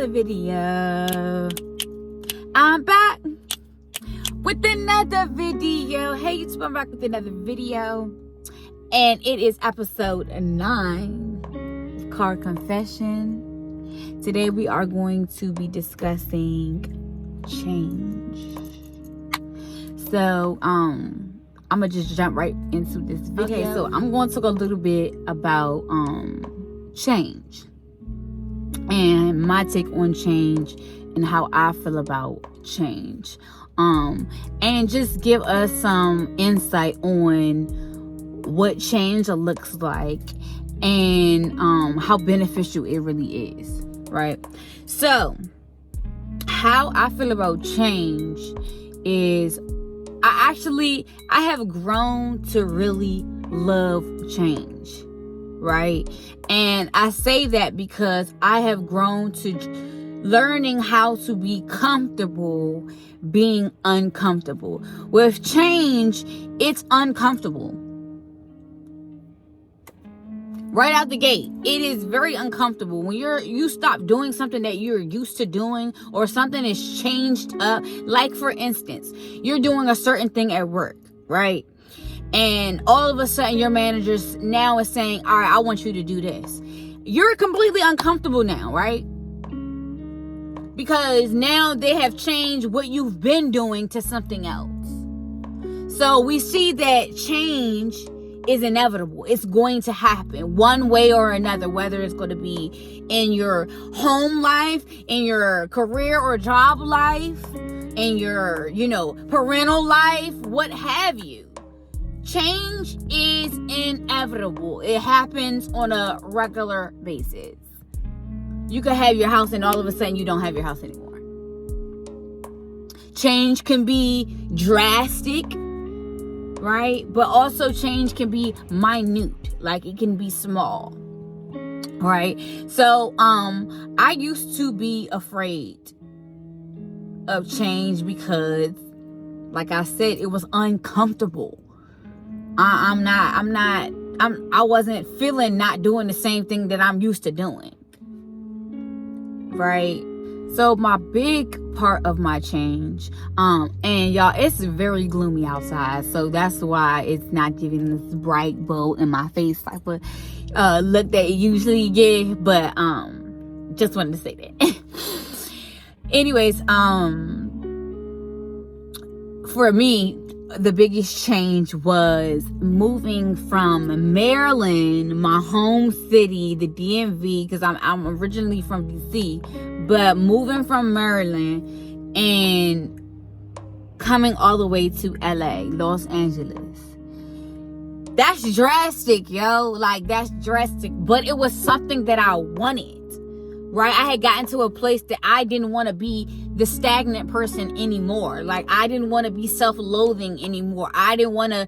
another video. I'm back with another video. Hey YouTube, I'm back with another video. And it is episode 9 of Car Confession. Today we are going to be discussing change. So, I'm gonna just jump right into this video. Okay, so I'm going to talk a little bit about change and my take on change and how I feel about change, and just give us some insight on what change looks like and how beneficial it really is, right? So how I feel about change is I have grown to really love change, right? And I say that because I have grown to learning how to be comfortable being uncomfortable. With change, it's uncomfortable. Right out the gate, it is very uncomfortable when you stop doing something that you're used to doing, or something is changed up. Like, for instance, you're doing a certain thing at work, right? And all of a sudden your manager now is saying, all right, I want you to do this. You're completely uncomfortable now, right? Because now they have changed what you've been doing to something else. So we see that change is inevitable. It's going to happen one way or another, whether it's going to be in your home life, in your career or job life, in your, parental life, what have you. Change is inevitable. It happens on a regular basis. You could have your house and all of a sudden you don't have your house anymore. Change can be drastic, right? But also change can be minute, like it can be small, right? So I used to be afraid of change because, like I said, it was uncomfortable. I wasn't feeling not doing the same thing that I'm used to doing, right? So my big part of my change, and y'all, it's very gloomy outside, so that's why it's not giving this bright, bold in my face type of look that it usually give. But just wanted to say that. Anyways, for me, the biggest change was moving from Maryland, my home city, the DMV, because I'm originally from DC, but moving from Maryland and coming all the way to LA, Los Angeles. That's drastic, yo. Like, that's drastic. But it was something that I wanted, right? I had gotten to a place that I didn't want to be the stagnant person anymore. Like, I didn't want to be self-loathing anymore. I didn't want to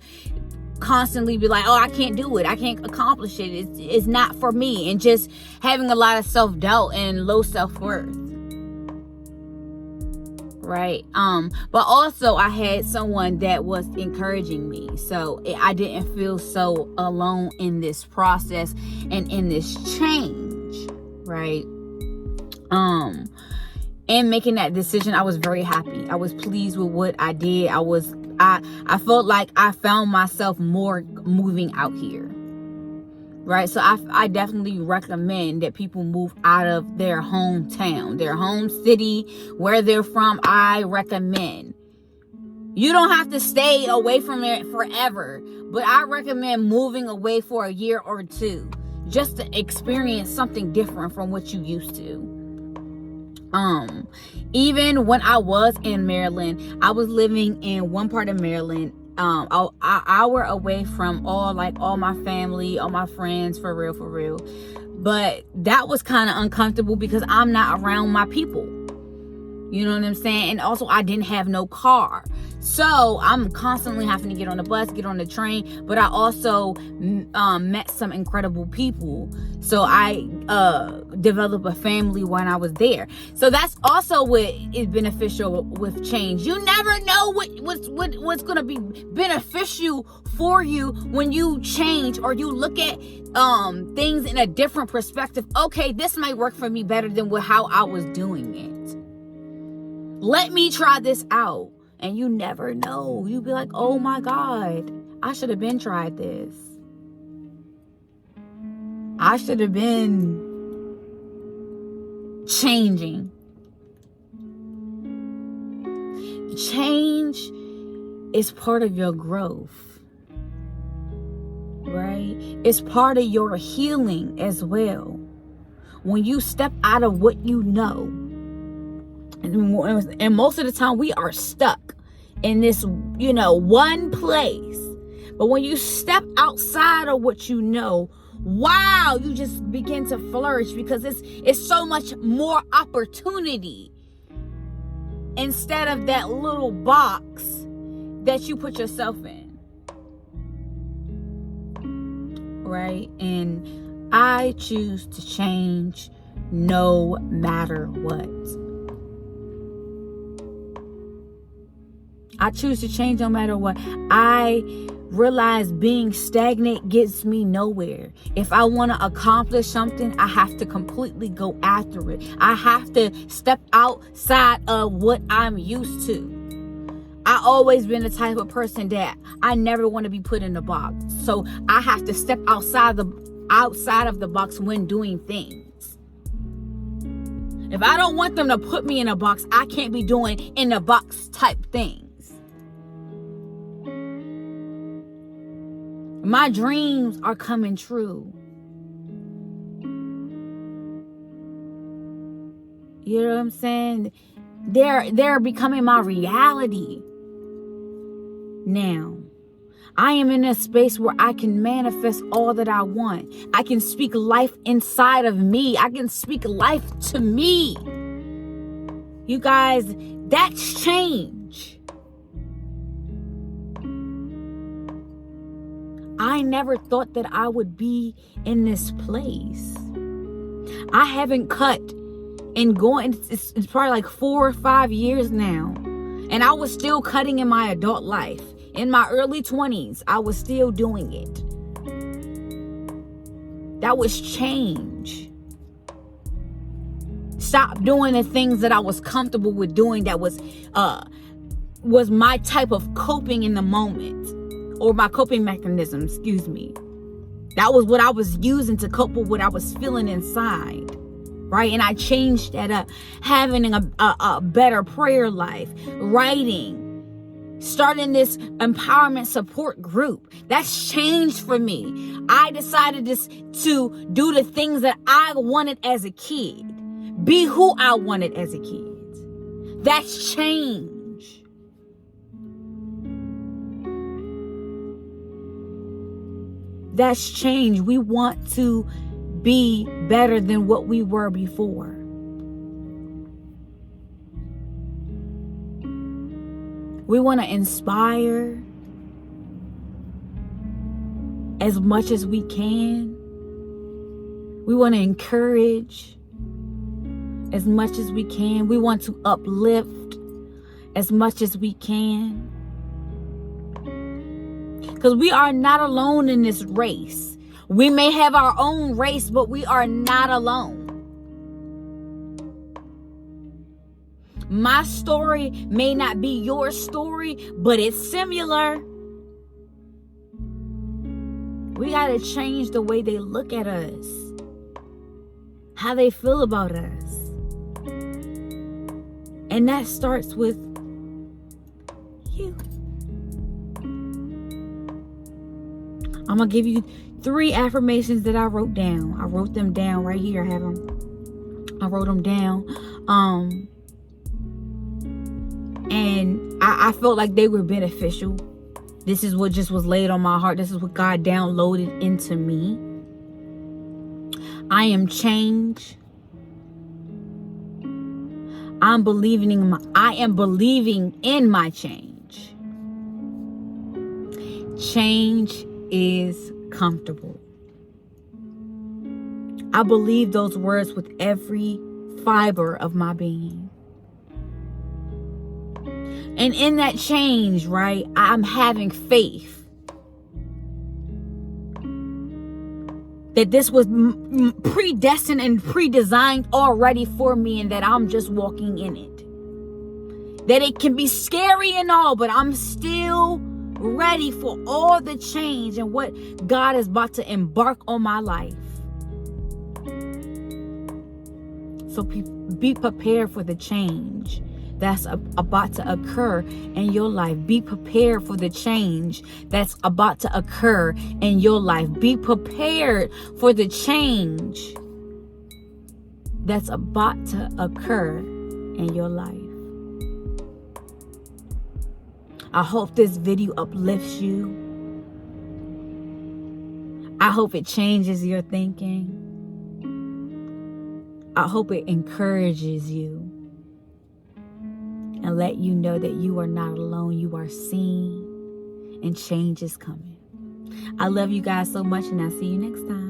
constantly be like, oh, I can't do it, I can't accomplish it, it's not for me, and just having a lot of self-doubt and low self-worth, right? But also I had someone that was encouraging me, so I didn't feel so alone in this process and in this change, right? And making that decision, I was very happy. I was pleased with what I did. I felt like I found myself more moving out here, right? So I definitely recommend that people move out of their hometown, their home city, where they're from. I recommend. You don't have to stay away from it forever, but I recommend moving away for a year or two just to experience something different from what you used to. Even when I was in Maryland, I was living in one part of Maryland, an hour away from all my family, all my friends, for real. But that was kind of uncomfortable because I'm not around my people, You know what I'm saying? And also, I didn't have no car. So I'm constantly having to get on the bus, get on the train. But I also met some incredible people. So I developed a family when I was there. So that's also what is beneficial with change. You never know what's going to be beneficial for you when you change, or you look at things in a different perspective. Okay, this might work for me better than how I was doing it. Let me try this out. And you never know. You be like, oh my God, I should have been tried this. I should have been changing. Change is part of your growth, right? It's part of your healing as well. When you step out of what you know, and most of the time we are stuck in this, one place. But when you step outside of what you know, wow, you just begin to flourish, because it's so much more opportunity instead of that little box that you put yourself in, right? And I choose to change no matter what. I choose to change no matter what. I realize being stagnant gets me nowhere. If I want to accomplish something, I have to completely go after it. I have to step outside of what I'm used to. I always been the type of person that I never want to be put in a box. So I have to step outside of the box when doing things. If I don't want them to put me in a box, I can't be doing in a box type things. My dreams are coming true. You know what I'm saying? They're becoming my reality now. I am in a space where I can manifest all that I want. I can speak life inside of me. I can speak life to me. You guys, that's change. I never thought that I would be in this place. I haven't cut and going, it's probably like 4 or 5 years now. And I was still cutting in my adult life. In my early 20s, I was still doing it. That was change. Stop doing the things that I was comfortable with doing that was my type of coping in the moment. Or my coping mechanism, excuse me. That was what I was using to cope with what I was feeling inside, right? And I changed that up. Having a better prayer life, writing, starting this empowerment support group. That's changed for me. I decided to do the things that I wanted as a kid. Be who I wanted as a kid. That's change. That's change. We want to be better than what we were before. We want to inspire as much as we can. We want to encourage as much as we can. We want to uplift as much as we can. Because we are not alone in this race. We may have our own race, but we are not alone. My story may not be your story, but it's similar. We got to change the way they look at us, how they feel about us. And that starts with you. I'm going to give you 3 affirmations that I wrote down. I wrote them down right here. I have them. I wrote them down. And I felt like they were beneficial. This is what just was laid on my heart. This is what God downloaded into me. I am change. I am believing in my change. Change is comfortable. I believe those words with every fiber of my being. And in that change, right, I'm having faith that this was predestined and pre-designed already for me, and that I'm just walking in it. That it can be scary and all, but I'm still ready for all the change and what God is about to embark on my life. So be prepared for the change that's about to occur in your life. Be prepared for the change that's about to occur in your life. Be prepared for the change that's about to occur in your life. I hope this video uplifts you. I hope it changes your thinking. I hope it encourages you and let you know that you are not alone. You are seen and change is coming. I love you guys so much, and I'll see you next time.